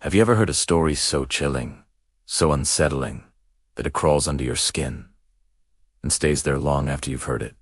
Have you ever heard a story so chilling, so unsettling, that it crawls under your skin and stays there long after you've heard it?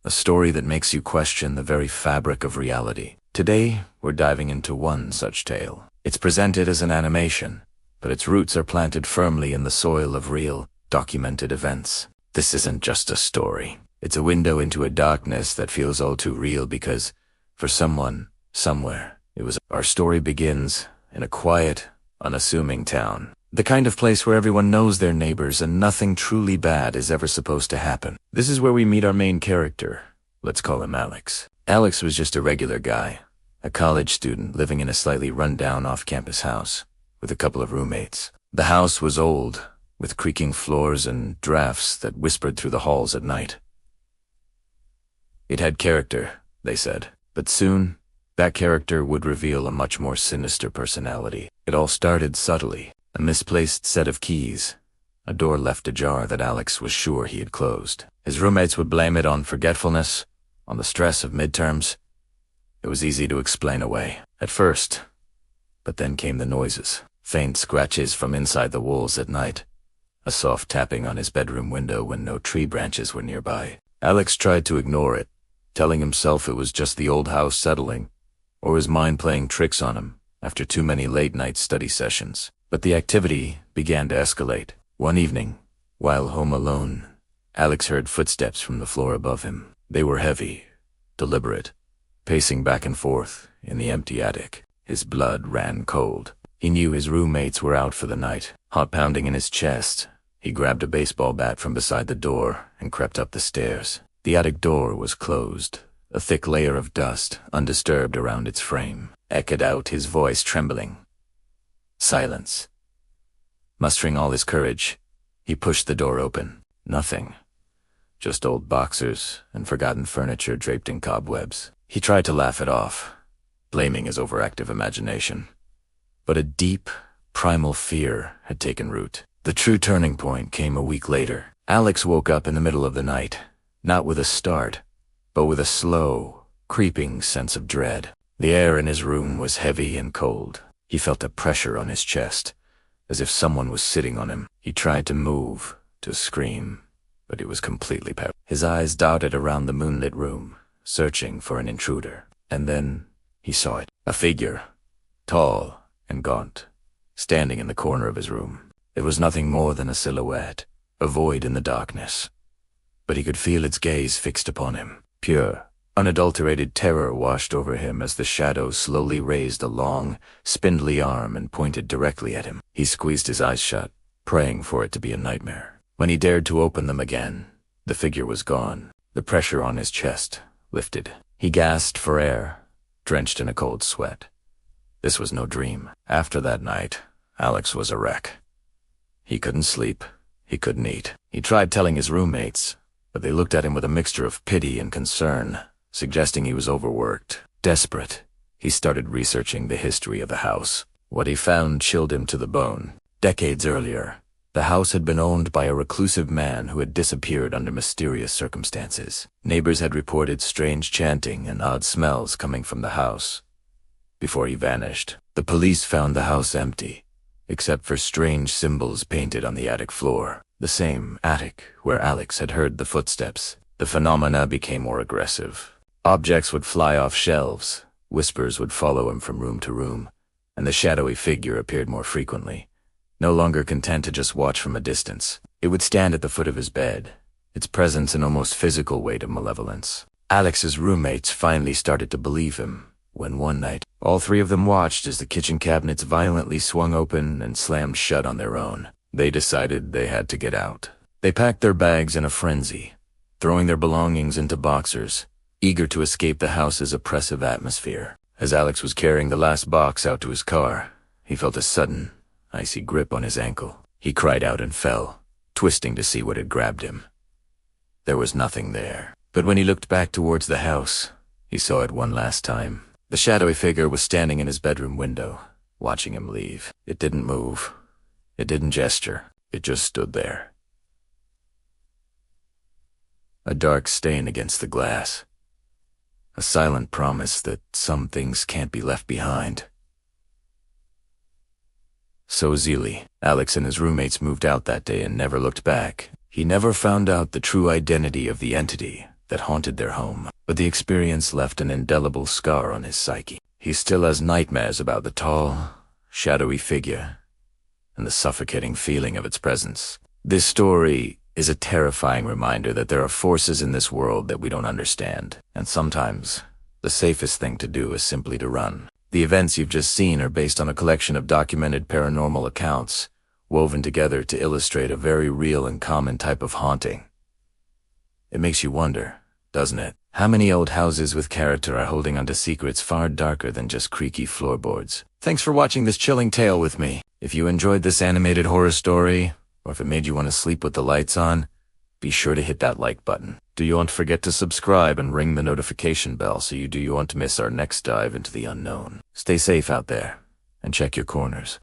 A story that makes you question the very fabric of reality. Today, we're diving into one such tale. It's presented as an animation, but its roots are planted firmly in the soil of real, documented events. This isn't just a story. It's a window into a darkness that feels all too real because, for someone, somewhere, it was. Our story begins in a quiet, unassuming town. The kind of place where everyone knows their neighbors and nothing truly bad is ever supposed to happen. This is where we meet our main character. Let's call him Alex. Alex was just a regular guy, a college student living in a slightly run-down off-campus house with a couple of roommates. The house was old, with creaking floors and drafts that whispered through the halls at night. It had character, they said, but soon, that character would reveal a much more sinister personality. It all started subtly. A misplaced set of keys, a door left ajar that Alex was sure he had closed. His roommates would blame it on forgetfulness, on the stress of midterms. It was easy to explain away, at first, but then came the noises. Faint scratches from inside the walls at night, a soft tapping on his bedroom window when no tree branches were nearby. Alex tried to ignore it, telling himself it was just the old house settling, or his mind playing tricks on him after too many late-night study sessions. But the activity began to escalate. One evening, while home alone, Alex heard footsteps from the floor above him. They were heavy, deliberate, pacing back and forth in the empty attic. His blood ran cold. He knew his roommates were out for the night. Heart pounding in his chest, he grabbed a baseball bat from beside the door and crept up the stairs. The attic door was closed. A thick layer of dust, undisturbed around its frame, echoed out, his voice trembling. Silence. Mustering all his courage, he pushed the door open. Nothing. Just old boxers and forgotten furniture draped in cobwebs. He tried to laugh it off, blaming his overactive imagination. But a deep, primal fear had taken root. The true turning point came a week later. Alex woke up in the middle of the night, not with a start, but with a slow, creeping sense of dread. The air in his room was heavy and cold. He felt a pressure on his chest, as if someone was sitting on him. He tried to move, to scream, but he was completely paralyzed. His eyes darted around the moonlit room, searching for an intruder. And then he saw it. A figure, tall and gaunt, standing in the corner of his room. It was nothing more than a silhouette, a void in the darkness. But he could feel its gaze fixed upon him. Pure, unadulterated terror washed over him as the shadow slowly raised a long, spindly arm and pointed directly at him. He squeezed his eyes shut, praying for it to be a nightmare. When he dared to open them again, the figure was gone. The pressure on his chest lifted. He gasped for air, drenched in a cold sweat. This was no dream. After that night, Alex was a wreck. He couldn't sleep. He couldn't eat. He tried telling his roommates, but they looked at him with a mixture of pity and concern, suggesting he was overworked. Desperate, he started researching the history of the house. What he found chilled him to the bone. Decades earlier, the house had been owned by a reclusive man who had disappeared under mysterious circumstances. Neighbors had reported strange chanting and odd smells coming from the house. Before he vanished, the police found the house empty, except for strange symbols painted on the attic floor. The same attic where Alex had heard the footsteps. The phenomena became more aggressive. Objects would fly off shelves, whispers would follow him from room to room, and the shadowy figure appeared more frequently. No longer content to just watch from a distance, it would stand at the foot of his bed, its presence an almost physical weight of malevolence. Alex's roommates finally started to believe him, when one night, all three of them watched as the kitchen cabinets violently swung open and slammed shut on their own. They decided they had to get out. They packed their bags in a frenzy, throwing their belongings into boxers, eager to escape the house's oppressive atmosphere. As Alex was carrying the last box out to his car, he felt a sudden, icy grip on his ankle. He cried out and fell, twisting to see what had grabbed him. There was nothing there. But when he looked back towards the house, he saw it one last time. The shadowy figure was standing in his bedroom window, watching him leave. It didn't move. It didn't gesture. It just stood there. A dark stain against the glass. A silent promise that some things can't be left behind. So Zeely, Alex and his roommates moved out that day and never looked back. He never found out the true identity of the entity that haunted their home, but the experience left an indelible scar on his psyche. He still has nightmares about the tall, shadowy figure and the suffocating feeling of its presence. This story is a terrifying reminder that there are forces in this world that we don't understand, and sometimes the safest thing to do is simply to run. The events you've just seen are based on a collection of documented paranormal accounts, woven together to illustrate a very real and common type of haunting. It makes you wonder, doesn't it? How many old houses with character are holding onto secrets far darker than just creaky floorboards? Thanks for watching this chilling tale with me. If you enjoyed this animated horror story, or if it made you want to sleep with the lights on, be sure to hit that like button. Do you want to forget to subscribe and ring the notification bell so you won't miss our next dive into the unknown? Stay safe out there, and check your corners.